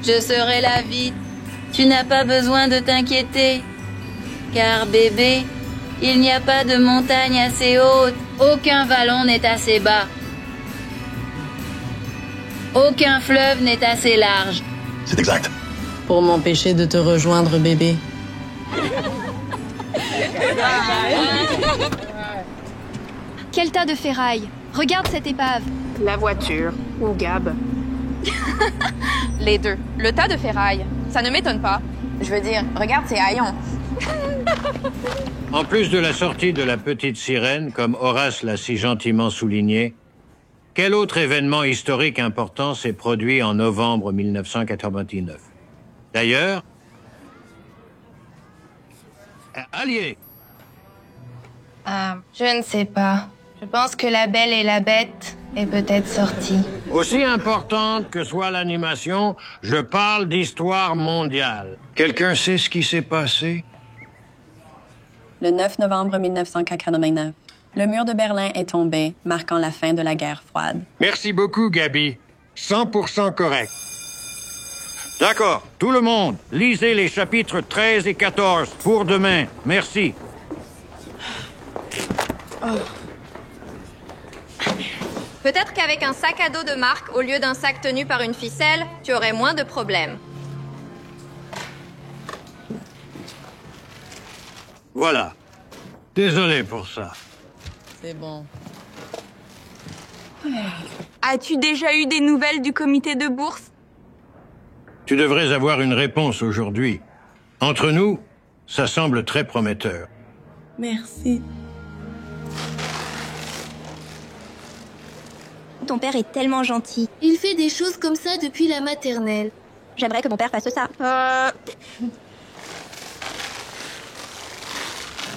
Je serai là vite. Tu n'as pas besoin de t'inquiéter. Car bébé, il n'y a pas de montagne assez haute. Aucun vallon n'est assez bas. Aucun fleuve n'est assez large. C'est exact. Pour m'empêcher de te rejoindre, bébé. Quel tas de ferraille! Regarde cette épave! La voiture, ou Gab. Les deux. Le tas de ferraille. Ça ne m'étonne pas. Je veux dire, regarde ces haillons. En plus de la sortie de la petite sirène, comme Horace l'a si gentiment souligné, quel autre événement historique important s'est produit en novembre 1999? D'ailleurs, Allier. Je ne sais pas. Je pense que La Belle et la Bête est peut-être sortie. Aussi importante que soit l'animation, je parle d'histoire mondiale. Quelqu'un sait ce qui s'est passé? Le 9 novembre 1989, le mur de Berlin est tombé, marquant la fin de la guerre froide. Merci beaucoup, Gabi. 100% correct. D'accord, tout le monde, lisez les chapitres 13 et 14 pour demain. Merci. Peut-être qu'avec un sac à dos de marque au lieu d'un sac tenu par une ficelle, tu aurais moins de problèmes. Voilà. Désolé pour ça. C'est bon. As-tu déjà eu des nouvelles du comité de bourse? Tu devrais avoir une réponse aujourd'hui. Entre nous, ça semble très prometteur. Merci. Ton père est tellement gentil. Il fait des choses comme ça depuis la maternelle. J'aimerais que mon père fasse ça.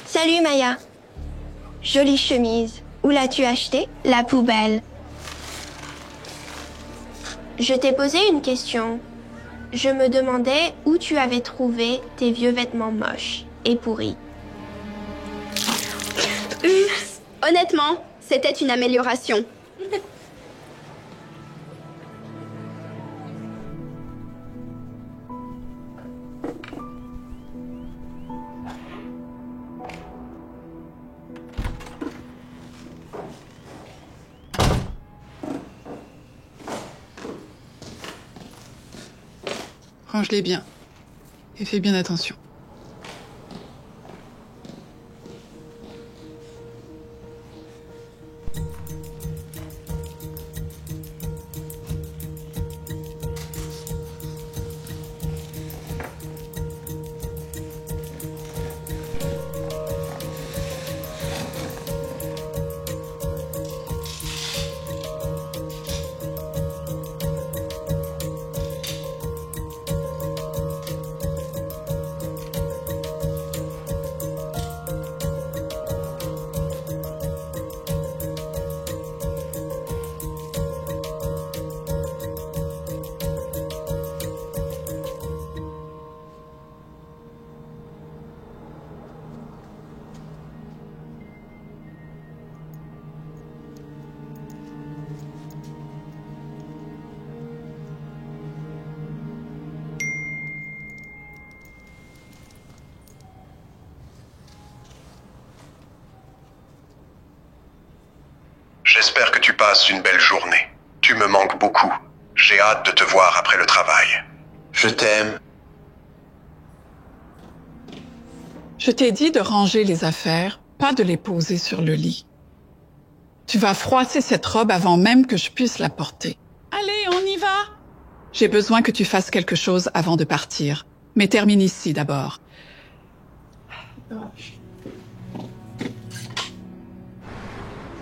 Salut Maya. Jolie chemise. Où l'as-tu achetée? La poubelle. Je t'ai posé une question. Je me demandais où tu avais trouvé tes vieux vêtements moches et pourris. Honnêtement, c'était une amélioration. Range-les bien. Et fais bien attention. J'espère que tu passes une belle journée. Tu me manques beaucoup. J'ai hâte de te voir après le travail. Je t'aime. Je t'ai dit de ranger les affaires, pas de les poser sur le lit. Tu vas froisser cette robe avant même que je puisse la porter. Allez, on y va! J'ai besoin que tu fasses quelque chose avant de partir. Mais termine ici d'abord. Je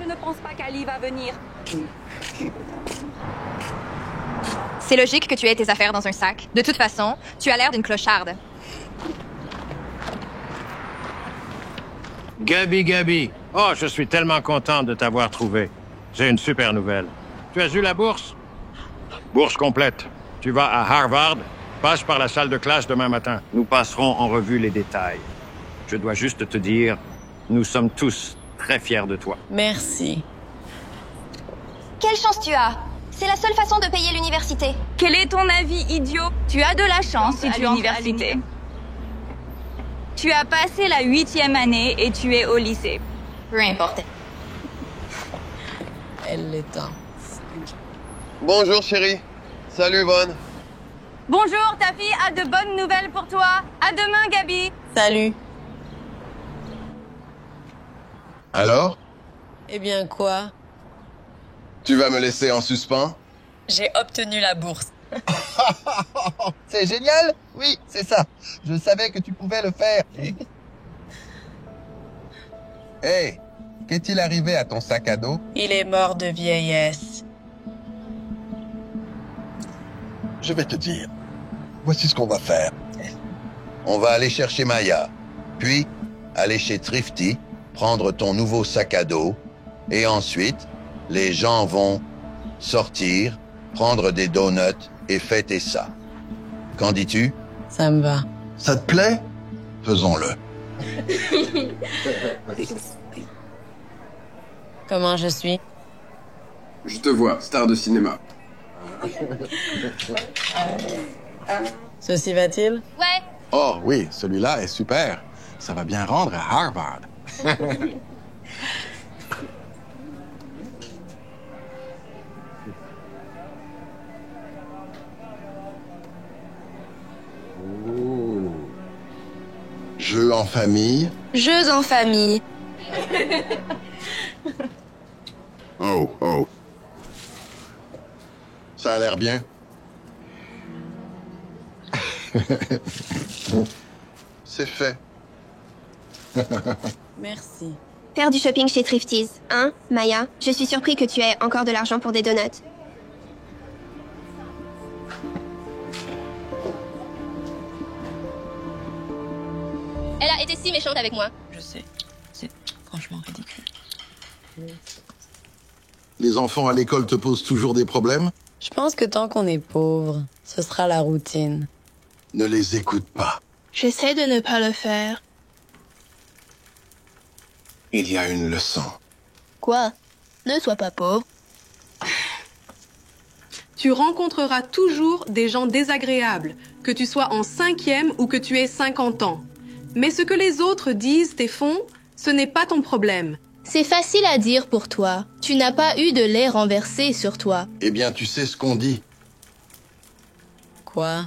ne pense pas qu'Ali va venir. C'est logique que tu aies tes affaires dans un sac. De toute façon, tu as l'air d'une clocharde. Gabi. Oh, je suis tellement contente de t'avoir trouvé. J'ai une super nouvelle. Tu as eu la bourse? Bourse complète. Tu vas à Harvard. Passe par la salle de classe demain matin. Nous passerons en revue les détails. Je dois juste te dire, nous sommes tous très fiers de toi. Merci. Quelle chance tu as! C'est la seule façon de payer l'université. Quel est ton avis, idiot? Tu as de la chance si tu es à l'université. Tu as passé la 8e année et tu es au lycée. Peu importe. Elle l'éteint. Bonjour chérie. Salut Von. Bonjour, ta fille a de bonnes nouvelles pour toi. À demain, Gabi. Salut. Alors? Eh bien quoi? Tu vas me laisser en suspens? J'ai obtenu la bourse. C'est génial? Oui, c'est ça. Je savais que tu pouvais le faire. Hey, qu'est-il arrivé à ton sac à dos? Il est mort de vieillesse. Je vais te dire. Voici ce qu'on va faire. On va aller chercher Maya, puis aller chez Thrifty, prendre ton nouveau sac à dos, et ensuite, les gens vont sortir, prendre des donuts et fêter ça. Qu'en dis-tu? Ça me va. Ça te plaît? Faisons-le. Comment je suis? Je te vois, star de cinéma. Ceci va-t-il? Ouais. Oh oui, celui-là est super. Ça va bien rendre à Harvard. Jeux en famille. Jeux en famille. Oh. Ça a l'air bien. C'est fait. Merci. Faire du shopping chez Thrifties, hein, Maya? Je suis surpris que tu aies encore de l'argent pour des donuts. Elle a été si méchante avec moi. Je sais. C'est franchement ridicule. Les enfants à l'école te posent toujours des problèmes? Je pense que tant qu'on est pauvre, ce sera la routine. Ne les écoute pas. J'essaie de ne pas le faire. Il y a une leçon. Quoi? Ne sois pas pauvre. Tu rencontreras toujours des gens désagréables, que tu sois en 5e ou que tu aies 50 ans. Mais ce que les autres disent et font, ce n'est pas ton problème. C'est facile à dire pour toi. Tu n'as pas eu de lait renversé sur toi. Eh bien, tu sais ce qu'on dit. Quoi?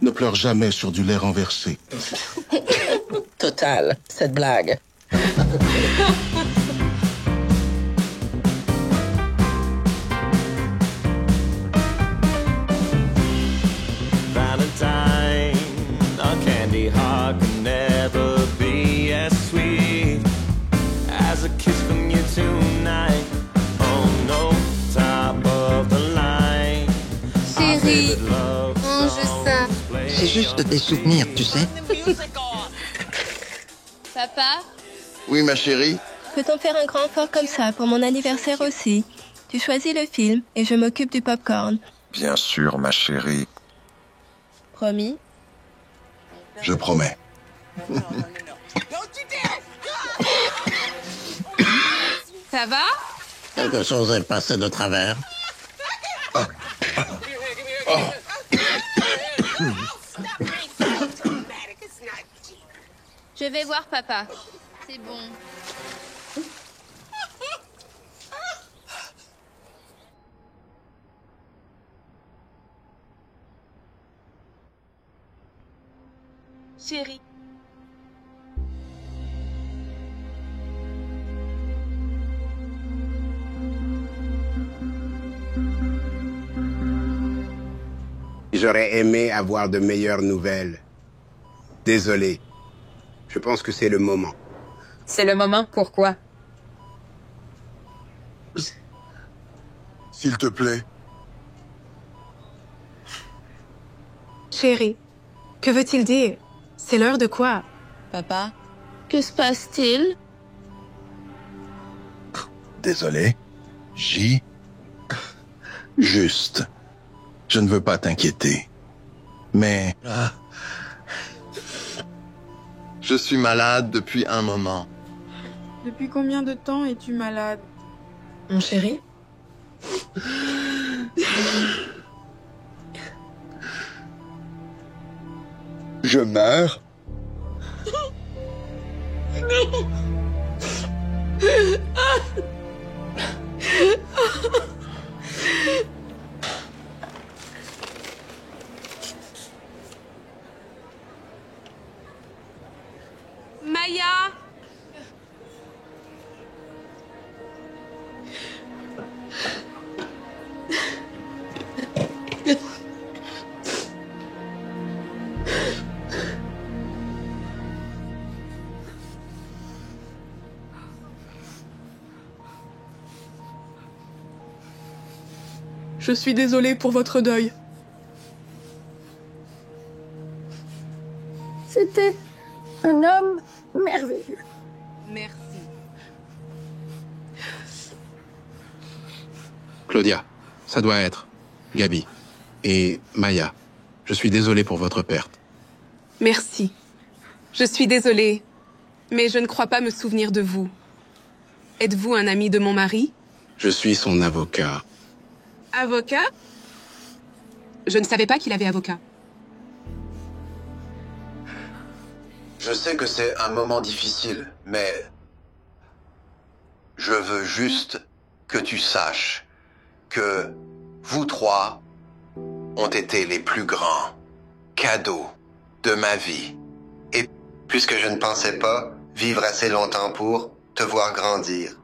Ne pleure jamais sur du lait renversé. Total, cette blague. Valentine, a candy heart can never be as sweet as a kiss from you tonight. Oh no, top of the line. Chérie, mange ça. C'est juste des souvenirs, tu sais. Papa, Oui, ma chérie? Peut-on faire un grand effort comme ça pour mon anniversaire aussi? Tu choisis le film et je m'occupe du popcorn. Bien sûr, ma chérie. Promis? Je promets. Ça va? Quelque chose est passé de travers. Je vais voir papa. C'est bon. Chérie. J'aurais aimé avoir de meilleures nouvelles. Désolé. Je pense que c'est le moment. C'est le moment, pourquoi? S'il te plaît. Chérie, que veut-il dire? C'est l'heure de quoi? Papa? Que se passe-t-il? Désolé. Juste. Je ne veux pas t'inquiéter. Mais... Je suis malade depuis un moment. Depuis combien de temps es-tu malade? Mon chéri? Je meurs? Non. Maya. Je suis désolée pour votre deuil. C'était un homme merveilleux. Merci. Claudia, ça doit être Gabi et Maya. Je suis désolé pour votre perte. Merci. Je suis désolée, mais je ne crois pas me souvenir de vous. Êtes-vous un ami de mon mari? Je suis son avocat. Avocat? Je ne savais pas qu'il avait avocat. Je sais que c'est un moment difficile, mais je veux juste que tu saches que vous trois ont été les plus grands cadeaux de ma vie. Et puisque je ne pensais pas vivre assez longtemps pour te voir grandir,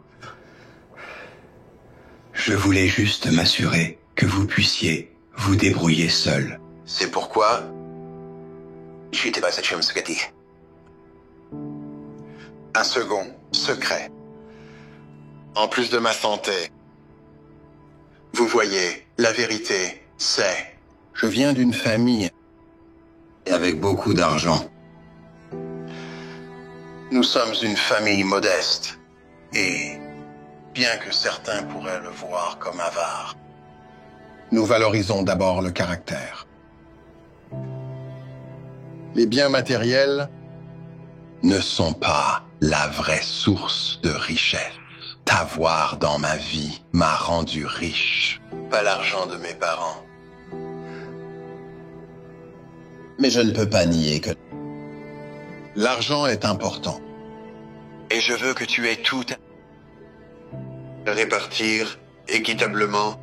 je voulais juste m'assurer que vous puissiez vous débrouiller seul. C'est pourquoi j'étais pas cette spaghetti. Un second secret. En plus de ma santé, vous voyez, la vérité, c'est... Je viens d'une famille avec beaucoup d'argent. Nous sommes une famille modeste et, bien que certains pourraient le voir comme avare, nous valorisons d'abord le caractère. Les biens matériels ne sont pas la vraie source de richesse. T'avoir dans ma vie m'a rendu riche, pas l'argent de mes parents. Mais je ne peux pas nier que l'argent est important. Et je veux que tu aies tout à répartir équitablement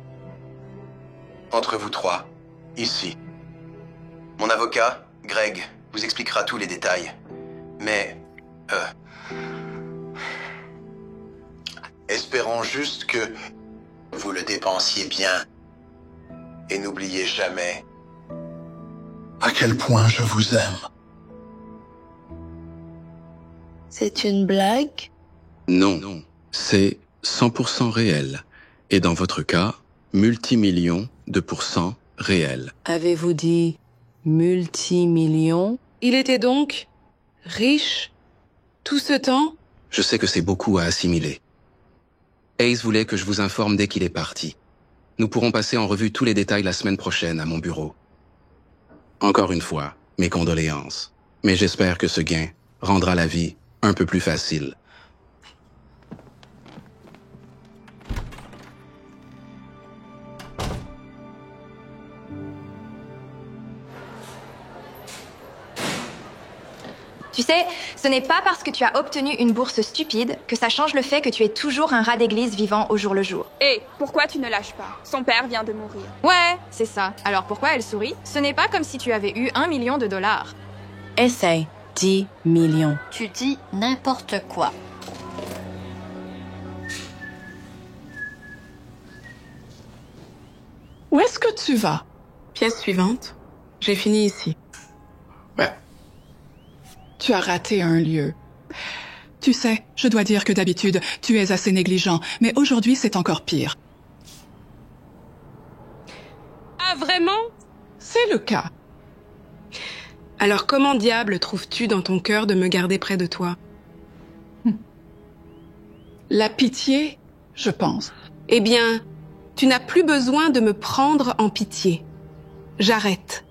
entre vous trois, ici. Mon avocat, Greg, vous expliquera tous les détails. Mais, espérons juste que vous le dépensiez bien. Et n'oubliez jamais à quel point je vous aime. C'est une blague? Non, c'est 100% réel. Et dans votre cas, multimillions de pourcents réels. Avez-vous dit multimillions? Il était donc riche tout ce temps? Je sais que c'est beaucoup à assimiler. Ace voulait que je vous informe dès qu'il est parti. Nous pourrons passer en revue tous les détails la semaine prochaine à mon bureau. Encore une fois, mes condoléances. Mais j'espère que ce gain rendra la vie un peu plus facile. Tu sais, ce n'est pas parce que tu as obtenu une bourse stupide que ça change le fait que tu es toujours un rat d'église vivant au jour le jour. Hé, pourquoi tu ne lâches pas? Son père vient de mourir. Ouais, c'est ça. Alors pourquoi elle sourit? Ce n'est pas comme si tu avais eu $1 million. Essaye 10 millions. Tu dis n'importe quoi. Où est-ce que tu vas? Pièce suivante. J'ai fini ici. Ouais. Tu as raté un lieu. Tu sais, je dois dire que d'habitude, tu es assez négligent, mais aujourd'hui, c'est encore pire. Ah, vraiment? C'est le cas. Alors comment diable trouves-tu dans ton cœur de me garder près de toi? La pitié, je pense. Eh bien, tu n'as plus besoin de me prendre en pitié. J'arrête.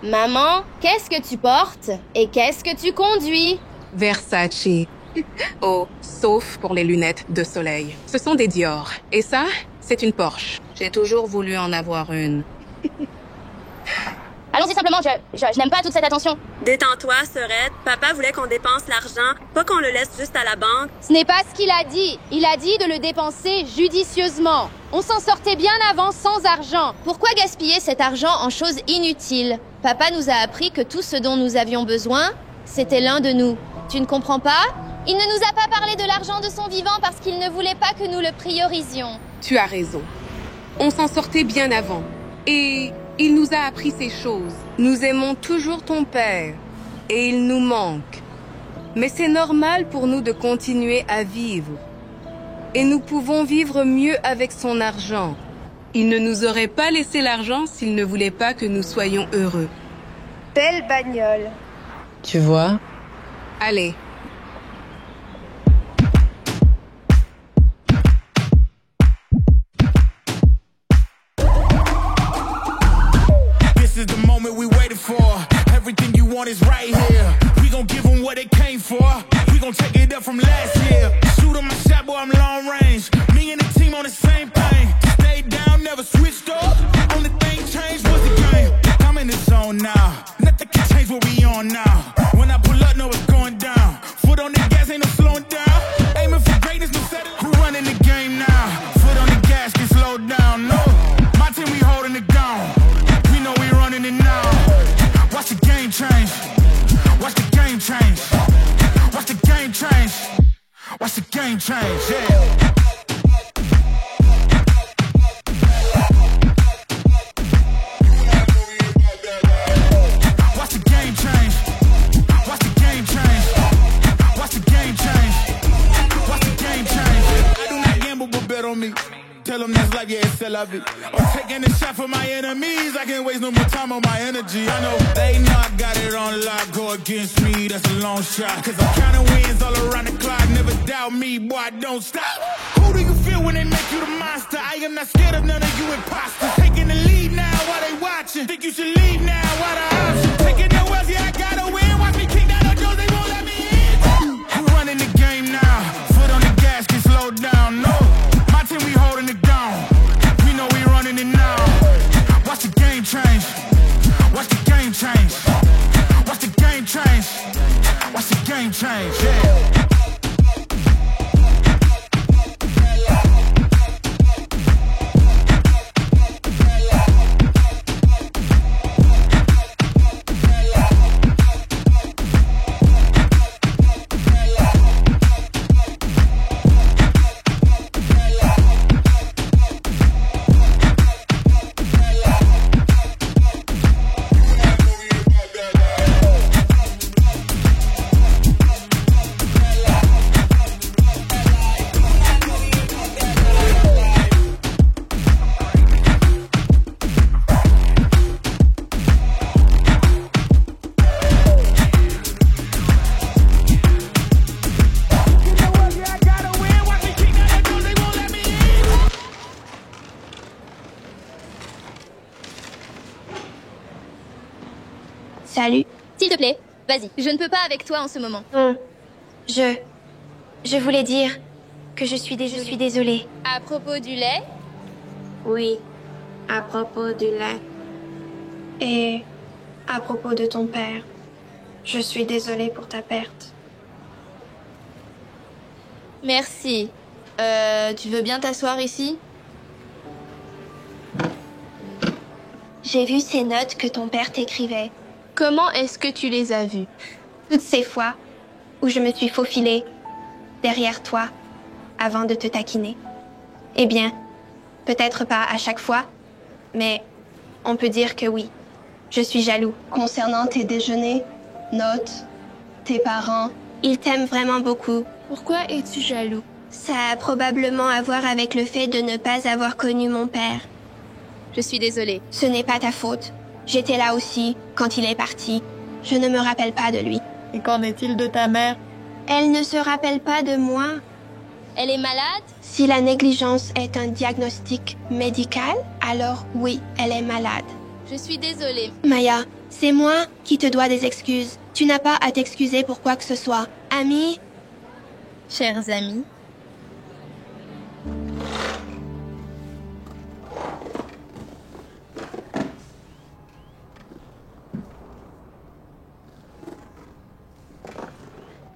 Maman, qu'est-ce que tu portes? Et qu'est-ce que tu conduis? Versace. Oh, sauf pour les lunettes de soleil. Ce sont des Dior. Et ça, c'est une Porsche. J'ai toujours voulu en avoir une. Allons-y simplement, je n'aime pas toute cette attention. Détends-toi, Sorette. Papa voulait qu'on dépense l'argent, pas qu'on le laisse juste à la banque. Ce n'est pas ce qu'il a dit. Il a dit de le dépenser judicieusement. On s'en sortait bien avant sans argent. Pourquoi gaspiller cet argent en choses inutiles? Papa nous a appris que tout ce dont nous avions besoin, c'était l'un de nous. Tu ne comprends pas? Il ne nous a pas parlé de l'argent de son vivant parce qu'il ne voulait pas que nous le priorisions. Tu as raison. On s'en sortait bien avant. Et il nous a appris ces choses. Nous aimons toujours ton père. Et il nous manque. Mais c'est normal pour nous de continuer à vivre. Et nous pouvons vivre mieux avec son argent. Il ne nous aurait pas laissé l'argent s'il ne voulait pas que nous soyons heureux. Belle bagnole. Tu vois? Allez. This is the moment we waited for. Everything you want is right here. We gon' give them what they came for. We gon' take it up from last year. Shoot 'em my shot, boy, I'm long range. Me and the team on the same thing. Stayed down, never switched up. Only thing changed was the game. I'm in the zone now. Nothing can change what we on now. When I pull up, know it's going down. Foot on the gas, ain't no slowing down. Aiming for greatness, no settle. Who running the game now? Foot on the gas, can slow down. No, my team, we holding it down. We know we running it now. Watch the game change. Watch the game change. Watch the game change. Watch the game change, yeah. Tell them that's life, yeah, it's la vie. I'm taking a shot for my enemies. I can't waste no more time on my energy. I know they know I got it on lock. Go against me, that's a long shot. Cause I'm counting wins all around the clock. Never doubt me, boy, don't stop. Who do you feel when they make you the monster? I am not scared of none of you imposters. Taking the lead now while they watching. Think you should leave now while the option. Taking no else, yeah, I gotta win. Watch me kick down the doors, they won't let me in. We're running the game now. Foot on the gas, can slow down, no. My team, we holding it down. We know we running it now. Watch the game change. Watch the game change. Watch the game change. Watch the game change, yeah. Salut. S'il te plaît, vas-y. Je ne peux pas avec toi en ce moment. Je voulais dire que je suis désolée. À propos du lait? Oui, à propos du lait. Et à propos de ton père. Je suis désolée pour ta perte. Merci. Tu veux bien t'asseoir ici? J'ai vu ces notes que ton père t'écrivait. Comment est-ce que tu les as vues? Toutes ces fois où je me suis faufilée derrière toi avant de te taquiner. Eh bien, peut-être pas à chaque fois, mais on peut dire que oui. Je suis jaloux. Concernant tes déjeuners, notes, tes parents, ils t'aiment vraiment beaucoup. Pourquoi es-tu jaloux? Ça a probablement à voir avec le fait de ne pas avoir connu mon père. Je suis désolée. Ce n'est pas ta faute. J'étais là aussi quand il est parti. Je ne me rappelle pas de lui. Et qu'en est-il de ta mère? Elle ne se rappelle pas de moi. Elle est malade? Si la négligence est un diagnostic médical, alors oui, elle est malade. Je suis désolée. Maya, C'est moi qui te dois des excuses. Tu n'as pas à t'excuser pour quoi que ce soit. Amis? Chers amis.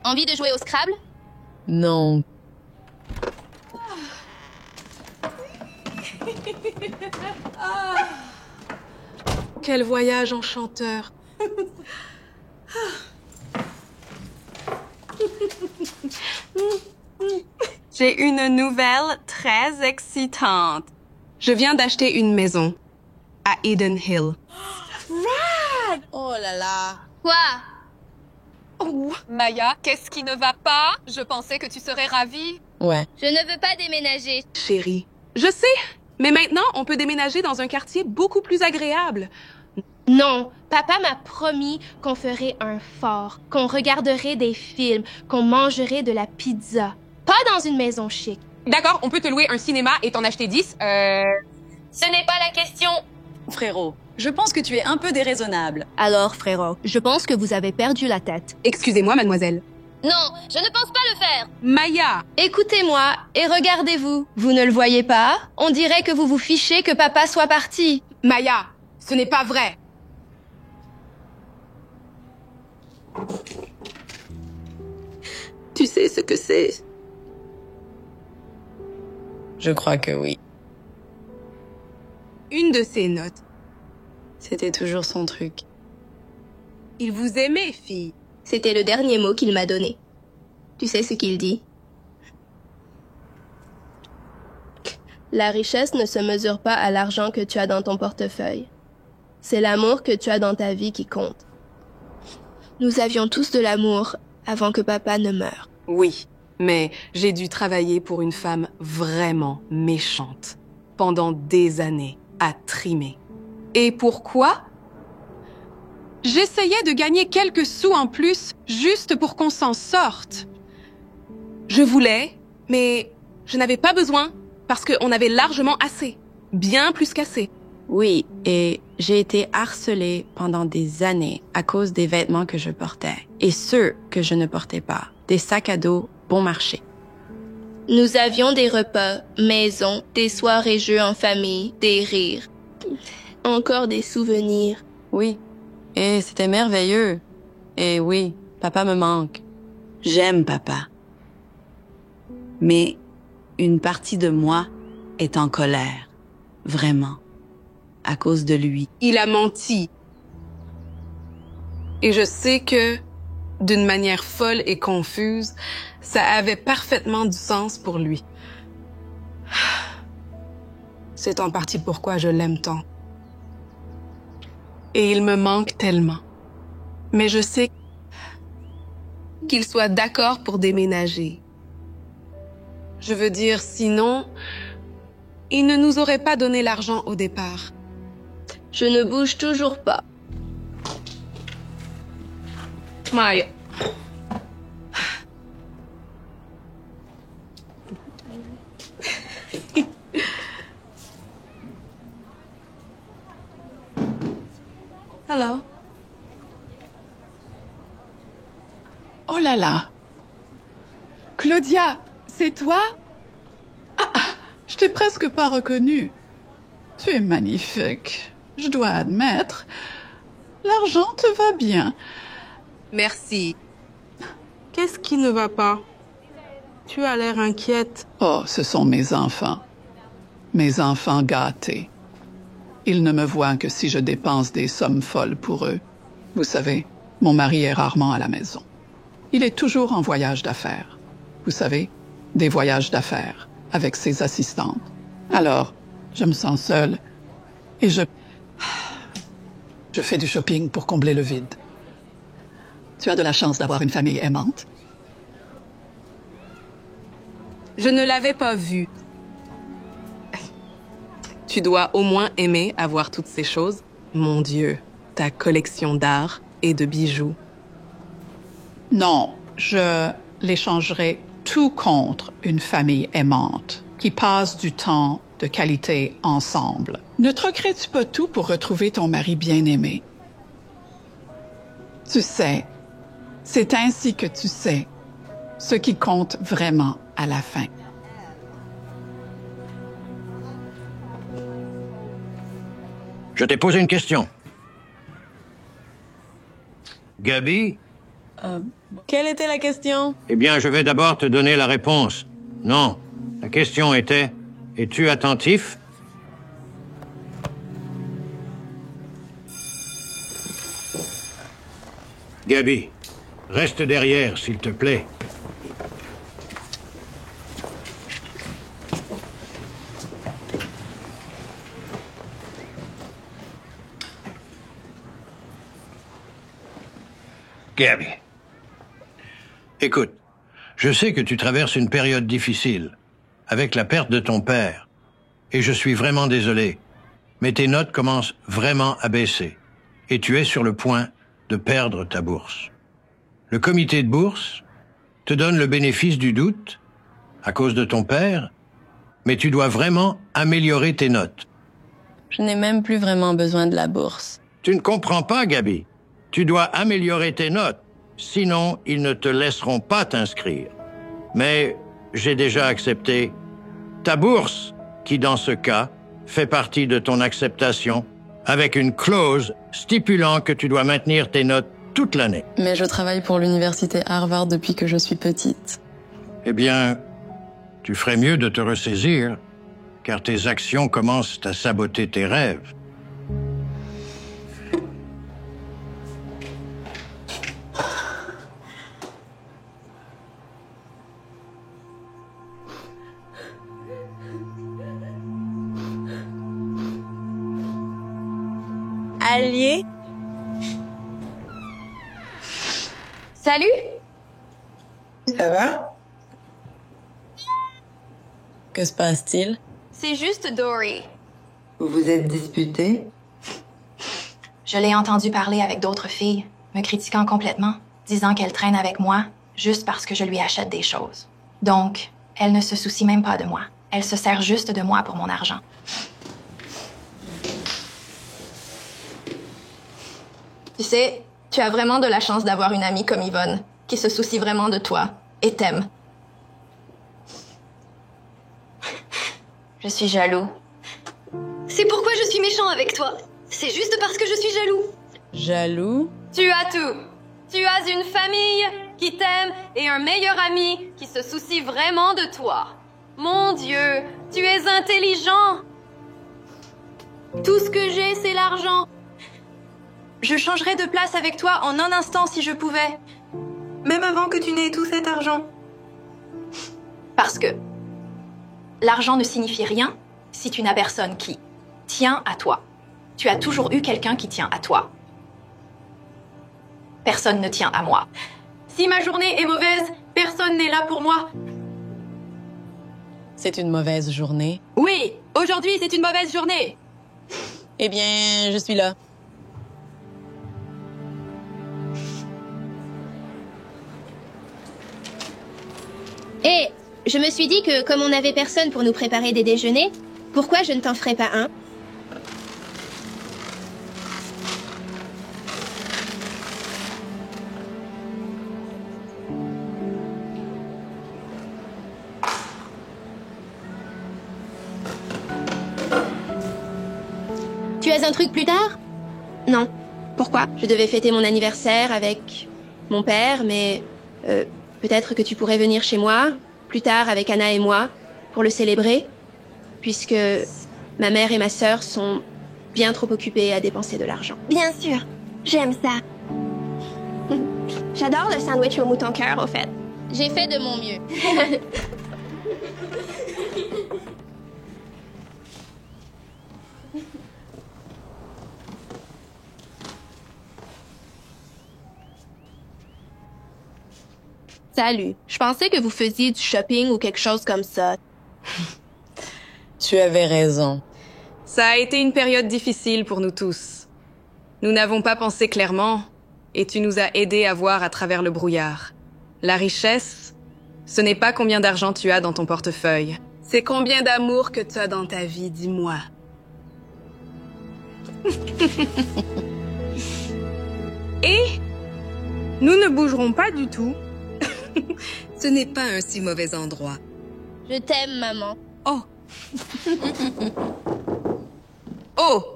Envie de jouer au Scrabble? Non. Quel voyage enchanteur. J'ai une nouvelle très excitante. Je viens d'acheter une maison à Eden Hill. Rad! Oh là là. Quoi? Oh. Maya, qu'est-ce qui ne va pas? Je pensais que tu serais ravie. Ouais. Je ne veux pas déménager. Chérie, je sais, mais maintenant, on peut déménager dans un quartier beaucoup plus agréable. Non, papa m'a promis qu'on ferait un fort, qu'on regarderait des films, qu'on mangerait de la pizza. Pas dans une maison chic. D'accord, on peut te louer un cinéma et t'en acheter 10. Ce n'est pas la question. Frérot, je pense que tu es un peu déraisonnable. Alors, frérot, je pense que vous avez perdu la tête. Excusez-moi, mademoiselle. Non, je ne pense pas le faire. Maya! Écoutez-moi et regardez-vous. Vous ne le voyez pas? On dirait que vous vous fichez que papa soit parti. Maya, ce n'est pas vrai. Tu sais ce que c'est? Je crois que oui. Une de ses notes. C'était toujours son truc. Il vous aimait, fille. C'était le dernier mot qu'il m'a donné. Tu sais ce qu'il dit? La richesse ne se mesure pas à l'argent que tu as dans ton portefeuille. C'est l'amour que tu as dans ta vie qui compte. Nous avions tous de l'amour avant que papa ne meure. Oui, mais j'ai dû travailler pour une femme vraiment méchante pendant des années à trimer. Et pourquoi? J'essayais de gagner quelques sous en plus juste pour qu'on s'en sorte. Je voulais, mais je n'avais pas besoin parce qu'on avait largement assez, bien plus qu'assez. Oui, et j'ai été harcelée pendant des années à cause des vêtements que je portais et ceux que je ne portais pas, des sacs à dos bon marché. Nous avions des repas, maison, des soirées jeux en famille, des rires, encore des souvenirs. Oui, et c'était merveilleux. Et oui, papa me manque. J'aime papa. Mais une partie de moi est en colère. Vraiment. À cause de lui. Il a menti. Et je sais que, d'une manière folle et confuse, ça avait parfaitement du sens pour lui. C'est en partie pourquoi je l'aime tant. Et il me manque tellement. Mais je sais qu'il soit d'accord pour déménager. Je veux dire, sinon, il ne nous aurait pas donné l'argent au départ. Je ne bouge toujours pas. Maya. Hello. Oh là là. Claudia, c'est toi? Ah, je t'ai presque pas reconnue. Tu es magnifique. Je dois admettre, l'argent te va bien. Merci. Qu'est-ce qui ne va pas? Tu as l'air inquiète. Oh, ce sont mes enfants. Mes enfants gâtés. Ils ne me voient que si je dépense des sommes folles pour eux. Vous savez, mon mari est rarement à la maison. Il est toujours en voyage d'affaires. Vous savez, des voyages d'affaires avec ses assistantes. Alors, je me sens seule et je fais du shopping pour combler le vide. Tu as de la chance d'avoir une famille aimante. Je ne l'avais pas vu. Tu dois au moins aimer avoir toutes ces choses. Mon Dieu, ta collection d'art et de bijoux. Non, je l'échangerai tout contre une famille aimante qui passe du temps de qualité ensemble. Ne troquerais-tu pas tout pour retrouver ton mari bien-aimé? Tu sais, c'est ainsi que tu sais ce qui compte vraiment à la fin. Je t'ai posé une question. Gabi? Quelle était la question? Eh bien, je vais d'abord te donner la réponse. Non. La question était, es-tu attentif? Gabi, reste derrière, s'il te plaît. Gabi, écoute, je sais que tu traverses une période difficile, avec la perte de ton père, et je suis vraiment désolé, mais tes notes commencent vraiment à baisser, et tu es sur le point de perdre ta bourse. Le comité de bourse te donne le bénéfice du doute, à cause de ton père, mais tu dois vraiment améliorer tes notes. Je n'ai même plus vraiment besoin de la bourse. Tu ne comprends pas, Gabi. Tu dois améliorer tes notes, sinon ils ne te laisseront pas t'inscrire. Mais j'ai déjà accepté ta bourse, qui dans ce cas fait partie de ton acceptation, avec une clause stipulant que tu dois maintenir tes notes toute l'année. Mais je travaille pour l'université Harvard depuis que je suis petite. Eh bien, tu ferais mieux de te ressaisir, car tes actions commencent à saboter tes rêves. Allié? Salut! Ça va? Que se passe-t-il? C'est juste Dory. Vous vous êtes disputés? Je l'ai entendu parler avec d'autres filles, me critiquant complètement, disant qu'elle traîne avec moi juste parce que je lui achète des choses. Donc, elle ne se soucie même pas de moi. Elle se sert juste de moi pour mon argent. Tu sais, tu as vraiment de la chance d'avoir une amie comme Yvonne, qui se soucie vraiment de toi et t'aime. Je suis jaloux. C'est pourquoi je suis méchant avec toi. C'est juste parce que je suis jaloux. Jaloux? Tu as tout. Tu as une famille qui t'aime et un meilleur ami qui se soucie vraiment de toi. Mon Dieu, tu es intelligent. Tout ce que j'ai, c'est l'argent. Je changerais de place avec toi en un instant si je pouvais. Même avant que tu n'aies tout cet argent. Parce que l'argent ne signifie rien si tu n'as personne qui tient à toi. Tu as toujours eu quelqu'un qui tient à toi. Personne ne tient à moi. Si ma journée est mauvaise, personne n'est là pour moi. C'est une mauvaise journée. Oui, aujourd'hui c'est une mauvaise journée. Eh bien, je suis là. Et je me suis dit que comme on n'avait personne pour nous préparer des déjeuners, pourquoi je ne t'en ferais pas un? Tu as un truc plus tard? Non. Pourquoi? Je devais fêter mon anniversaire avec mon père, mais peut-être que tu pourrais venir chez moi, plus tard avec Anna et moi, pour le célébrer, puisque ma mère et ma sœur sont bien trop occupées à dépenser de l'argent. Bien sûr, j'aime ça. J'adore le sandwich au mouton cœur, au fait. J'ai fait de mon mieux. Salut. Je pensais que vous faisiez du shopping ou quelque chose comme ça. Tu avais raison. Ça a été une période difficile pour nous tous. Nous n'avons pas pensé clairement, et tu nous as aidés à voir à travers le brouillard. La richesse, ce n'est pas combien d'argent tu as dans ton portefeuille. C'est combien d'amour que tu as dans ta vie, dis-moi. Et Nous ne bougerons pas du tout. Ce n'est pas un si mauvais endroit. Je t'aime, maman. Oh. Oh.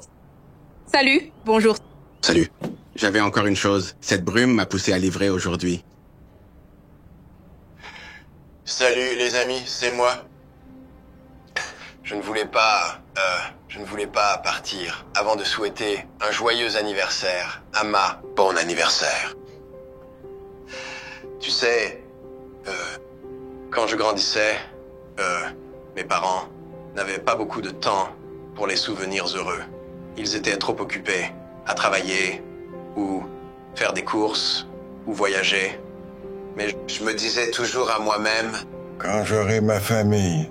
Salut. Bonjour. Salut. J'avais encore une chose. Cette brume m'a poussé à livrer aujourd'hui. Salut les amis, c'est moi. Je ne voulais pas partir avant de souhaiter un joyeux anniversaire à Ma. Bon anniversaire. Tu sais, quand je grandissais, mes parents n'avaient pas beaucoup de temps pour les souvenirs heureux. Ils étaient trop occupés à travailler, ou faire des courses, ou voyager. Mais je me disais toujours à moi-même, quand j'aurai ma famille,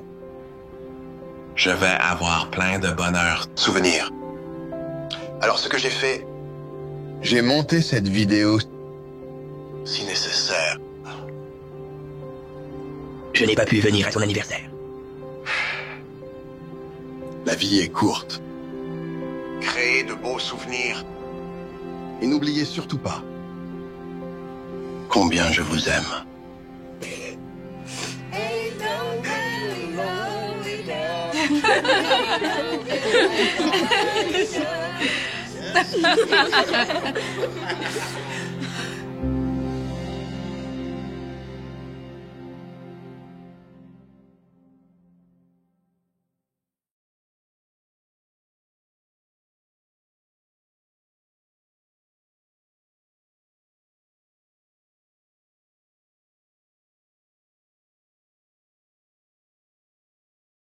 je vais avoir plein de bonheur, souvenirs. Alors ce que j'ai fait, j'ai monté cette vidéo si nécessaire. Je n'ai pas pu venir à ton anniversaire. La vie est courte. Créez de beaux souvenirs. Et n'oubliez surtout pas combien je vous aime.